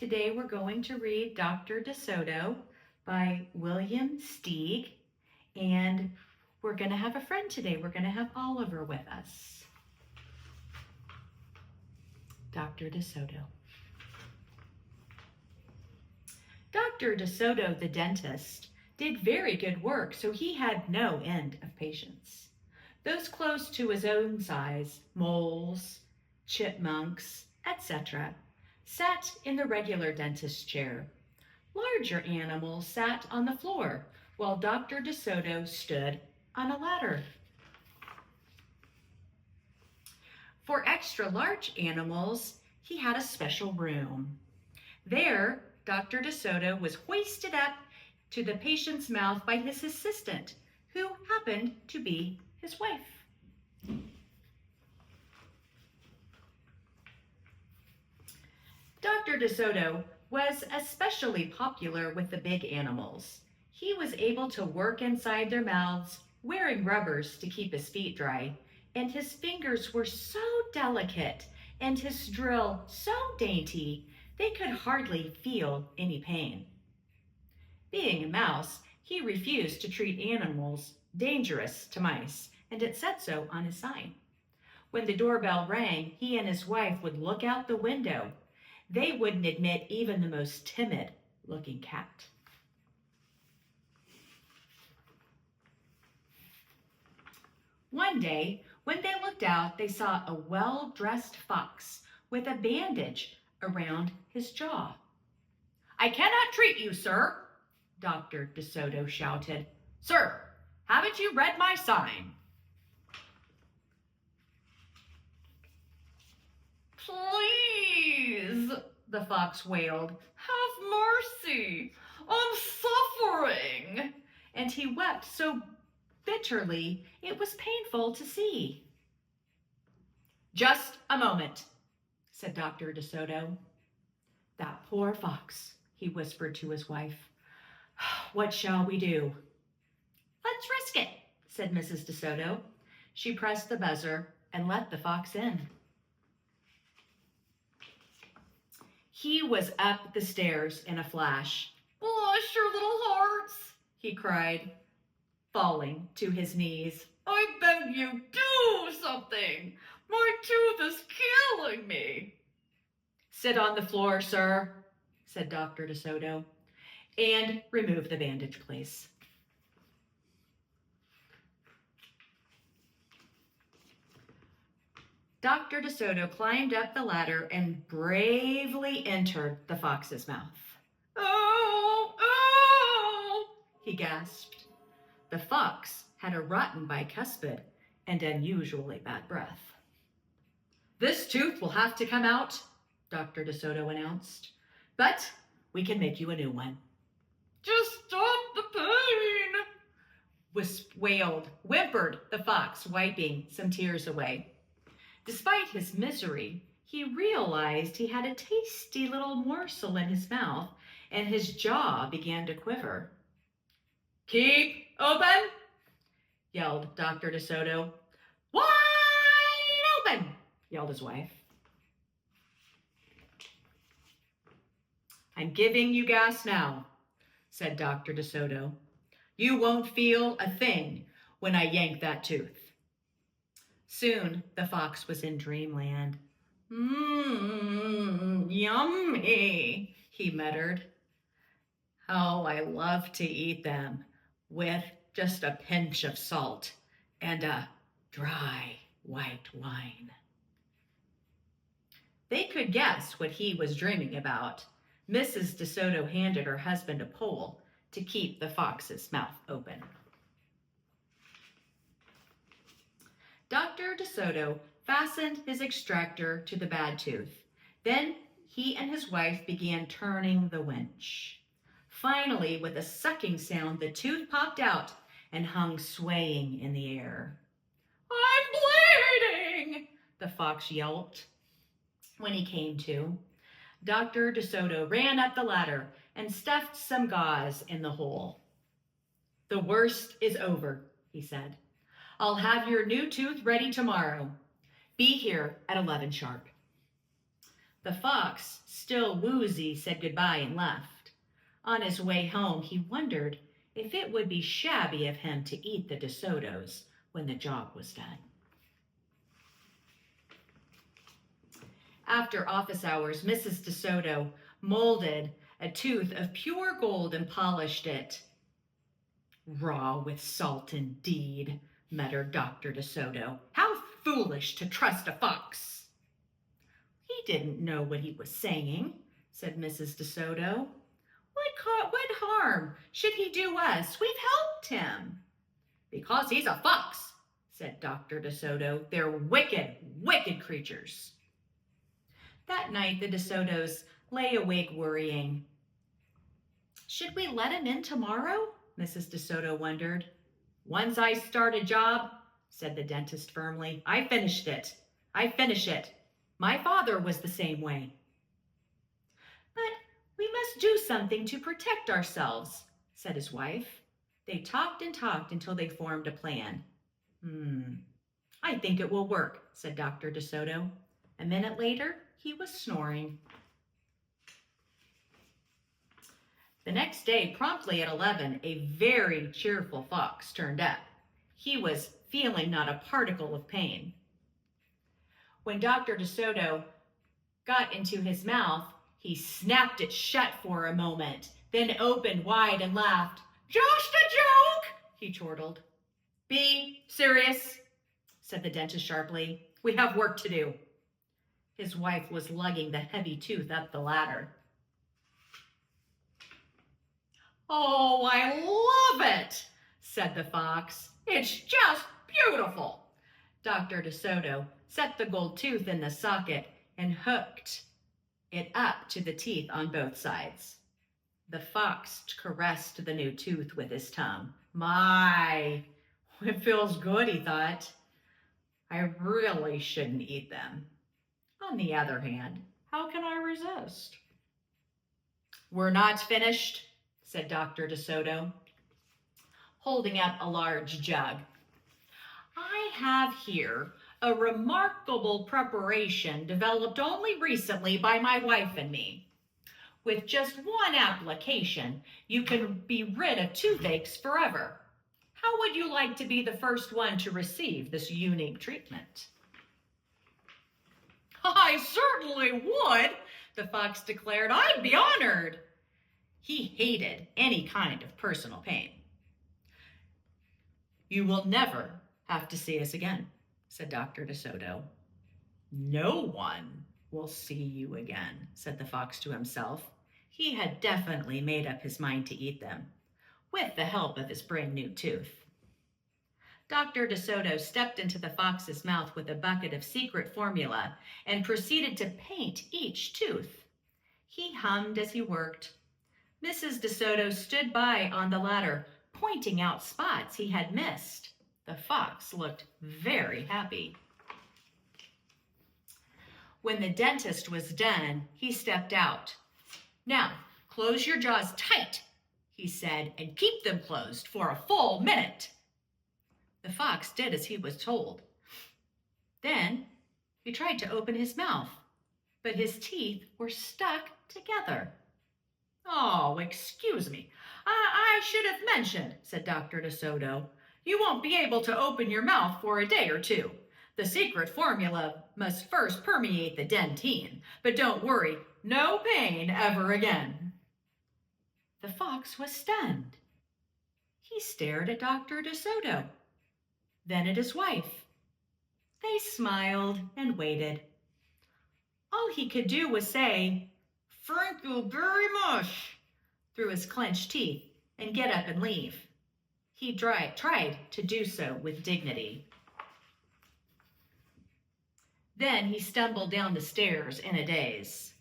Today we're going to read Dr. Desoto by William Steig, and we're going to have a friend today. We're going to have Oliver with us. Dr. Desoto. Dr. Desoto, the dentist, did very good work, so he had no end of patients. Those close to his own size, moles, chipmunks, etc., sat in the regular dentist's chair. Larger animals sat on the floor, while Dr. Desoto stood on a ladder. For extra large animals, he had a special room. There, Dr. Desoto was hoisted up to the patient's mouth by his assistant, who happened to be his wife. Dr. Desoto was especially popular with the big animals. He was able to work inside their mouths, wearing rubbers to keep his feet dry, and his fingers were so delicate and his drill so dainty they could hardly feel any pain. Being a mouse, he refused to treat animals dangerous to mice, and it said so on his sign. When the doorbell rang, he and his wife would look out the window. They wouldn't admit even the most timid-looking cat. One day, when they looked out, they saw a well-dressed fox with a bandage around his jaw. "I cannot treat you, sir," Dr. Desoto shouted. "Sir, haven't you read my sign?" "Please," the fox wailed, "have mercy. I'm suffering." And he wept so bitterly it was painful to see. "Just a moment," said Dr. Desoto. "That poor fox," he whispered to his wife. "What shall we do?" "Let's risk it," said Mrs. Desoto. She pressed the buzzer and let the fox in. He was up the stairs in a flash. "Bless your little hearts," he cried, falling to his knees. "I beg you, do something. My tooth is killing me." "Sit on the floor, sir," said Dr. Desoto, "and remove the bandage, please." Dr. Desoto climbed up the ladder and bravely entered the fox's mouth. "Oh, oh," he gasped. The fox had a rotten bicuspid and unusually bad breath. "This tooth will have to come out," Dr. Desoto announced, "but we can make you a new one." "Just stop the pain," whimpered the fox, wiping some tears away. Despite his misery, he realized he had a tasty little morsel in his mouth, and his jaw began to quiver. "Keep open," yelled Dr. Desoto. "Wide open," yelled his wife. "I'm giving you gas now," said Dr. Desoto. "You won't feel a thing when I yank that tooth." Soon the fox was in dreamland. Yummy," he muttered. "How I love to eat them with just a pinch of salt and a dry white wine." They could guess what he was dreaming about. Mrs. Desoto handed her husband a pole to keep the fox's mouth open. Dr. Desoto fastened his extractor to the bad tooth. Then he and his wife began turning the winch. Finally, with a sucking sound, the tooth popped out and hung swaying in the air. "I'm bleeding," the fox yelped when he came to. Dr. Desoto ran up the ladder and stuffed some gauze in the hole. "The worst is over," he said. "I'll have your new tooth ready tomorrow. Be here at 11 sharp." The fox, still woozy, said goodbye and left. On his way home, he wondered if it would be shabby of him to eat the Desotos when the job was done. After office hours, Mrs. Desoto molded a tooth of pure gold and polished it. Raw with salt indeed, muttered Dr. Desoto. How foolish to trust a fox. He didn't know what he was saying, said Mrs. Desoto. What harm should he do us? We've helped him. Because he's a fox, said Dr. Desoto. They're wicked, wicked creatures. That night, the Desotos lay awake worrying. Should we let him in tomorrow? Mrs. Desoto wondered. Once I start a job, said the dentist firmly, I finish it. My father was the same way. But we must do something to protect ourselves, said his wife. They talked and talked until they formed a plan. I think it will work, said Dr. Desoto. A minute later, he was snoring. The next day, promptly at 11, a very cheerful fox turned up. He was feeling not a particle of pain. When Dr. Desoto got into his mouth, he snapped it shut for a moment, then opened wide and laughed. Just a joke, he chortled. Be serious, said the dentist sharply. We have work to do. His wife was lugging the heavy tooth up the ladder. Oh, I love it, said the fox. It's just beautiful. Dr. Desoto set the gold tooth in the socket and hooked it up to the teeth on both sides. The fox caressed the new tooth with his tongue. My, it feels good, he thought. I really shouldn't eat them. On the other hand, how can I resist? We're not finished, said Dr. Desoto, holding up a large jug. I have here a remarkable preparation developed only recently by my wife and me. With just one application, you can be rid of toothaches forever. How would you like to be the first one to receive this unique treatment? I certainly would, the fox declared. I'd be honored. He hated any kind of personal pain. You will never have to see us again, said Dr. Desoto. No one will see you again, said the fox to himself. He had definitely made up his mind to eat them, with the help of his brand new tooth. Dr. Desoto stepped into the fox's mouth with a bucket of secret formula and proceeded to paint each tooth. He hummed as he worked. Mrs. Desoto stood by on the ladder, pointing out spots he had missed. The fox looked very happy. When the dentist was done, he stepped out. Now, close your jaws tight, he said, and keep them closed for a full minute. The fox did as he was told. Then he tried to open his mouth, but his teeth were stuck together. Oh, excuse me. I should have mentioned, said Dr. Desoto. You won't be able to open your mouth for a day or two. The secret formula must first permeate the dentine, but don't worry, no pain ever again. The fox was stunned. He stared at Dr. Desoto, then at his wife. They smiled and waited. All he could do was say, "Thank you very much," through his clenched teeth, and get up and leave. He tried to do so with dignity. Then he stumbled down the stairs in a daze.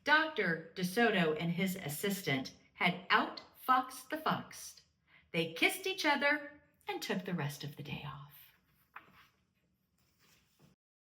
Dr. Desoto and his assistant had outfoxed the fox. They kissed each other and took the rest of the day off.